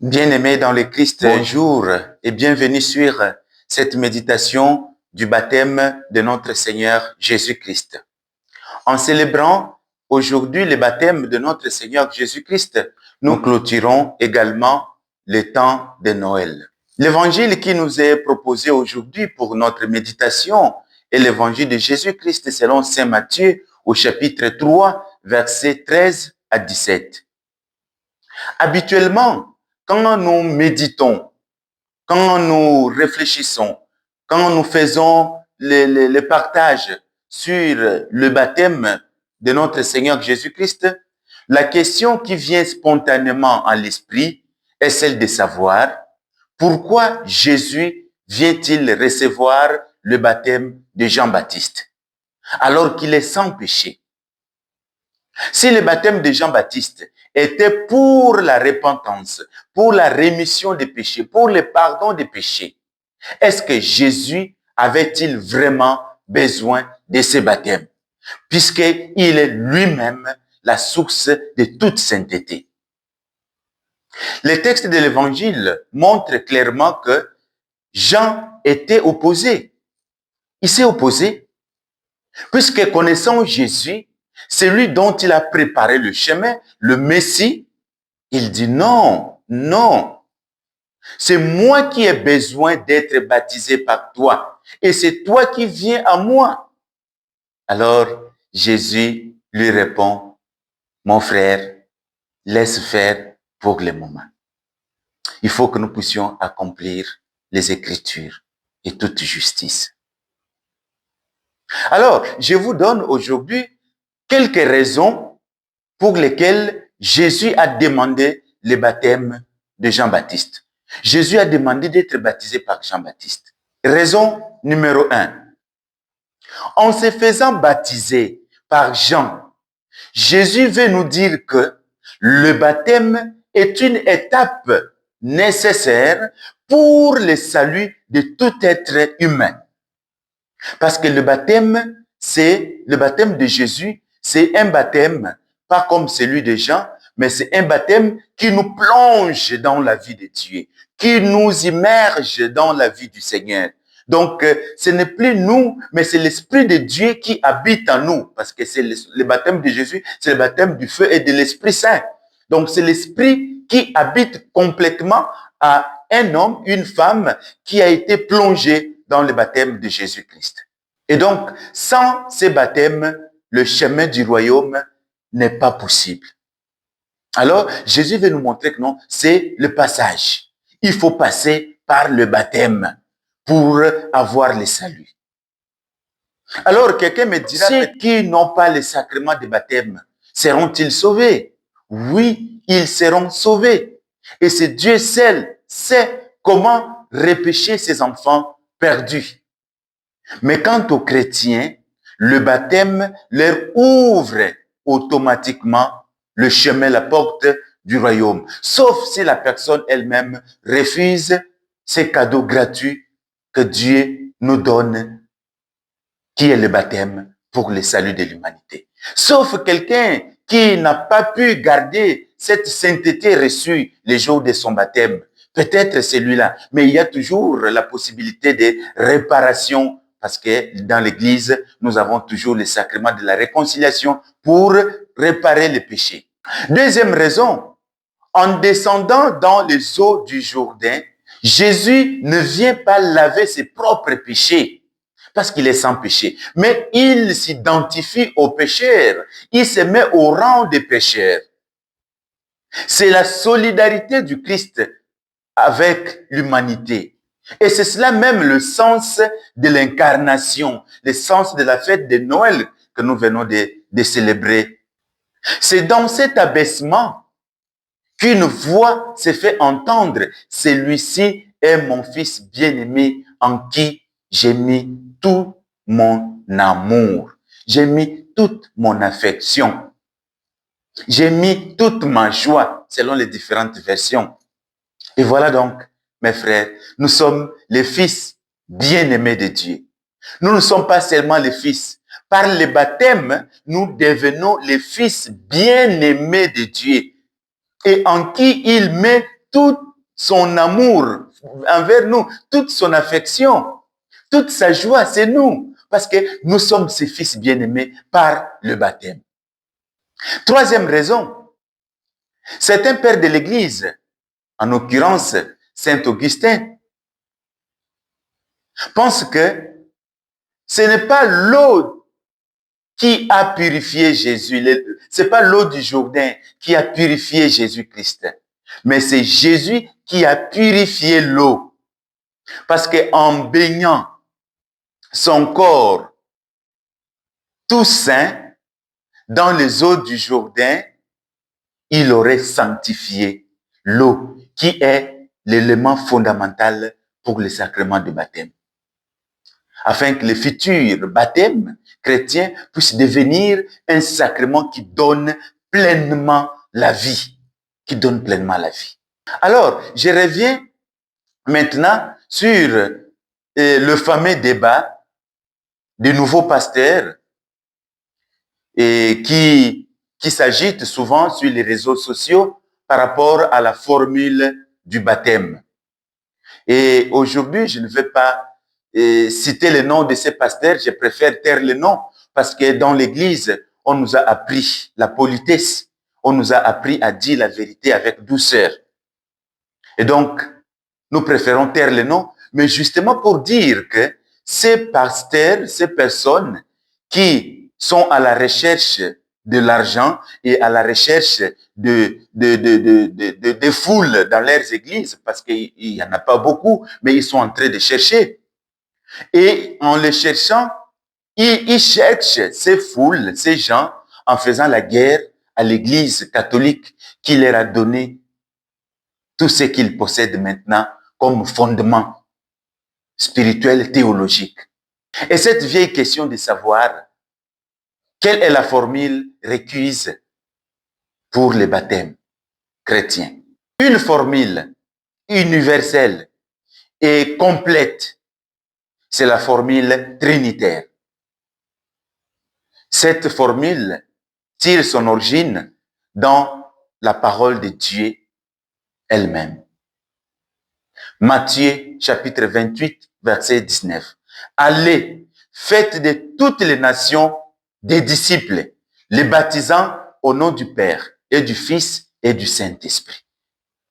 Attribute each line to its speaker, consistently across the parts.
Speaker 1: Bien-aimés dans le Christ, bonjour et bienvenue sur cette méditation du baptême de notre Seigneur Jésus-Christ. En célébrant aujourd'hui le baptême de notre Seigneur Jésus-Christ, nous clôturons également le temps de Noël. L'évangile qui nous est proposé aujourd'hui pour notre méditation est l'évangile de Jésus-Christ selon saint Matthieu au chapitre 3, versets 13 à 17. Habituellement, quand nous méditons, quand nous réfléchissons, quand nous faisons le partage sur le baptême de notre Seigneur Jésus-Christ, la question qui vient spontanément à l'esprit est celle de savoir pourquoi Jésus vient-il recevoir le baptême de Jean-Baptiste alors qu'il est sans péché. Si le baptême de Jean-Baptiste était pour la repentance, pour la rémission des péchés, pour le pardon des péchés, est-ce que Jésus avait-il vraiment besoin de ce baptême? Puisqu'il est lui-même la source de toute sainteté. Le texte de l'Évangile montre clairement que Jean était opposé. Il s'est opposé, puisque connaissant Jésus, celui dont il a préparé le chemin, le Messie, il dit non, non. C'est moi qui ai besoin d'être baptisé par toi. Et c'est toi qui viens à moi. Alors, Jésus lui répond, mon frère, laisse faire pour le moment. Il faut que nous puissions accomplir les Écritures et toute justice. Alors, je vous donne aujourd'hui quelques raisons pour lesquelles Jésus a demandé le baptême de Jean-Baptiste. Jésus a demandé d'être baptisé par Jean-Baptiste. Raison numéro 1. En se faisant baptiser par Jean, Jésus veut nous dire que le baptême est une étape nécessaire pour le salut de tout être humain. Parce que le baptême de Jésus, c'est un baptême, pas comme celui de Jean, mais c'est un baptême qui nous plonge dans la vie de Dieu, qui nous immerge dans la vie du Seigneur. Donc, ce n'est plus nous, mais c'est l'Esprit de Dieu qui habite en nous, parce que c'est le baptême de Jésus, c'est le baptême du feu et de l'Esprit Saint. Donc, c'est l'Esprit qui habite complètement à un homme, une femme qui a été plongé dans le baptême de Jésus-Christ. Et donc, sans ce baptême, le chemin du royaume n'est pas possible. Alors, Jésus veut nous montrer que non, c'est le passage. Il faut passer par le baptême pour avoir le salut. Alors, quelqu'un me dira, ceux qui n'ont pas le sacrement de baptême, seront-ils sauvés? Oui, ils seront sauvés. Et c'est Dieu seul sait comment repêcher ses enfants perdus. Mais quant aux chrétiens, le baptême leur ouvre automatiquement le chemin, la porte du royaume. Sauf si la personne elle-même refuse ces cadeaux gratuits que Dieu nous donne, qui est le baptême pour le salut de l'humanité. Sauf quelqu'un qui n'a pas pu garder cette sainteté reçue les jours de son baptême. Peut-être celui-là, mais il y a toujours la possibilité de réparation parce que dans l'Église, nous avons toujours le sacrement de la réconciliation pour réparer les péchés. Deuxième raison, en descendant dans les eaux du Jourdain, Jésus ne vient pas laver ses propres péchés parce qu'il est sans péché, mais il s'identifie aux pécheurs, il se met au rang des pécheurs. C'est la solidarité du Christ avec l'humanité. Et c'est cela même le sens de l'incarnation, le sens de la fête de Noël que nous venons de célébrer. C'est dans cet abaissement qu'une voix s'est fait entendre. Celui-ci est mon fils bien-aimé en qui j'ai mis tout mon amour. J'ai mis toute mon affection. J'ai mis toute ma joie, selon les différentes versions. Et voilà donc, mes frères, nous sommes les fils bien-aimés de Dieu. Nous ne sommes pas seulement les fils. Par le baptême, nous devenons les fils bien-aimés de Dieu et en qui il met toute son amour envers nous, toute son affection, toute sa joie, c'est nous. Parce que nous sommes ses fils bien-aimés par le baptême. Troisième raison, certains pères de l'Église, en l'occurrence Saint Augustin, pensent que ce n'est pas l'eau qui a purifié Jésus, ce n'est pas l'eau du Jourdain qui a purifié Jésus-Christ, mais c'est Jésus qui a purifié l'eau. Parce qu'en baignant son corps tout saint dans les eaux du Jourdain, il aurait sanctifié l'eau, qui est l'élément fondamental pour le sacrement du baptême. Afin que le futur baptême chrétien puisse devenir un sacrement qui donne pleinement la vie. Qui donne pleinement la vie. Alors, je reviens maintenant sur le fameux débat des nouveaux pasteurs et qui s'agite souvent sur les réseaux sociaux par rapport à la formule du baptême. Et aujourd'hui, je ne vais pas citer le nom de ces pasteurs, je préfère taire le nom parce que dans l'Église, on nous a appris la politesse, on nous a appris à dire la vérité avec douceur. Et donc, nous préférons taire le nom, mais justement pour dire que ces pasteurs, ces personnes qui sont à la recherche de l'argent et à la recherche de foules dans leurs églises, parce qu'il n'y en a pas beaucoup, mais ils sont en train de chercher. Et en les cherchant, ils cherchent ces foules, ces gens, en faisant la guerre à l'église catholique qui leur a donné tout ce qu'ils possèdent maintenant comme fondement spirituel, théologique. Et cette vieille question de savoir quelle est la formule requise pour le baptême chrétien. Une formule universelle et complète, c'est la formule trinitaire. Cette formule tire son origine dans la parole de Dieu elle-même. Matthieu chapitre 28, verset 19. Allez, faites de toutes les nations des disciples, les baptisant au nom du Père et du Fils et du Saint-Esprit.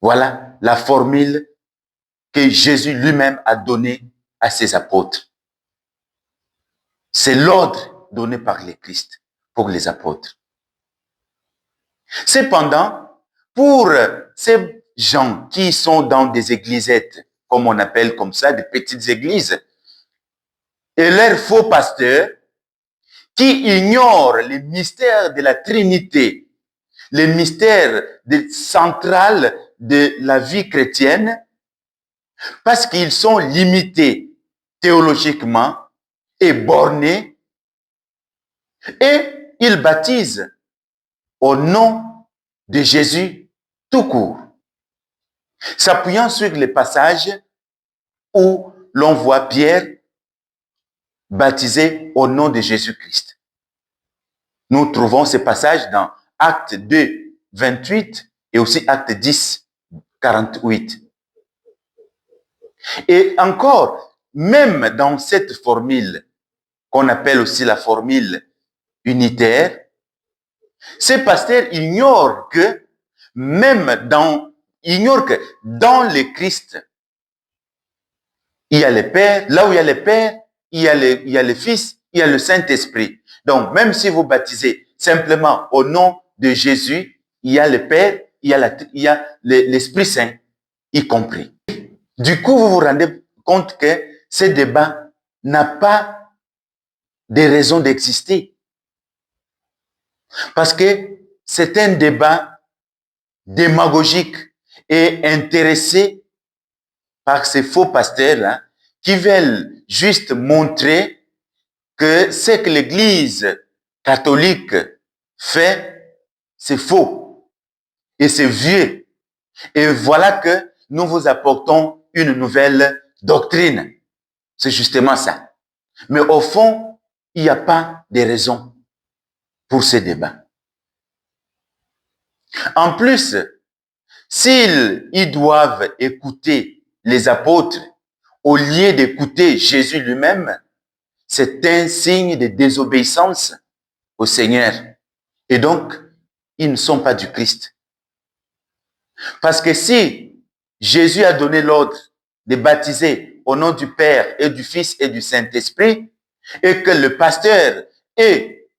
Speaker 1: Voilà la formule que Jésus lui-même a donnée à ses apôtres. C'est l'ordre donné par le Christ pour les apôtres. Cependant, pour ces gens qui sont dans des églisettes, comme on appelle comme ça, des petites églises, et leurs faux pasteurs, qui ignorent les mystères de la Trinité, les mystères centrales de la vie chrétienne, parce qu'ils sont limités théologiquement et bornés, et ils baptisent au nom de Jésus tout court, s'appuyant sur les passages où l'on voit Pierre baptisé au nom de Jésus-Christ. Nous trouvons ces passages dans Actes 2, 28 et aussi Actes 10, 48. Et encore, même dans cette formule qu'on appelle aussi la formule unitaire, ces pasteurs ignorent que dans le Christ, il y a le Père, là où il y a le Père, il y a le Fils, il y a le Saint-Esprit. Donc, même si vous baptisez simplement au nom de Jésus, il y a le Père, il y a l'Esprit Saint, y compris. Du coup, vous vous rendez compte que ce débat n'a pas de raison d'exister. Parce que c'est un débat démagogique et intéressé par ces faux pasteurs-là qui veulent juste montrer que ce que l'Église catholique fait, c'est faux et c'est vieux. Et voilà que nous vous apportons une nouvelle doctrine. C'est justement ça. Mais au fond, il n'y a pas de raison pour ce débat. En plus, S'ils doivent écouter les apôtres au lieu d'écouter Jésus lui-même, c'est un signe de désobéissance au Seigneur. Et donc, ils ne sont pas du Christ. Parce que si Jésus a donné l'ordre de baptiser au nom du Père et du Fils et du Saint-Esprit, et que le pasteur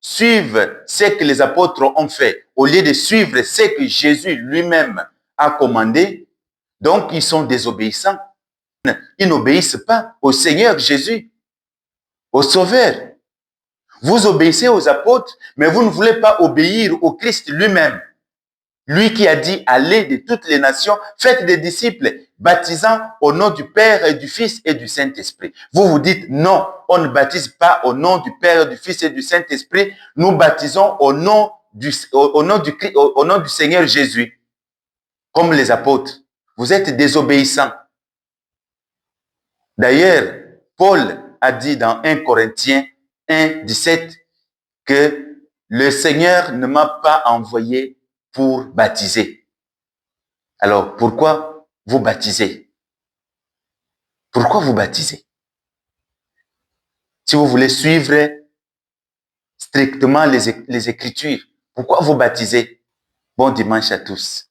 Speaker 1: suive ce que les apôtres ont fait, au lieu de suivre ce que Jésus lui-même a commandé, donc ils sont désobéissants. Ils n'obéissent pas au Seigneur Jésus, au Sauveur. Vous obéissez aux apôtres, mais vous ne voulez pas obéir au Christ lui-même. Lui qui a dit, allez de toutes les nations, faites des disciples, baptisant au nom du Père et du Fils et du Saint-Esprit. Vous vous dites, non, on ne baptise pas au nom du Père, du Fils et du Saint-Esprit. Nous baptisons au nom du Seigneur Jésus, comme les apôtres. Vous êtes désobéissants. D'ailleurs, Paul a dit dans 1 Corinthiens 1, 17 que le Seigneur ne m'a pas envoyé pour baptiser. Alors, pourquoi vous baptisez? Pourquoi vous baptisez? Si vous voulez suivre strictement les Écritures, pourquoi vous baptisez? Bon dimanche à tous.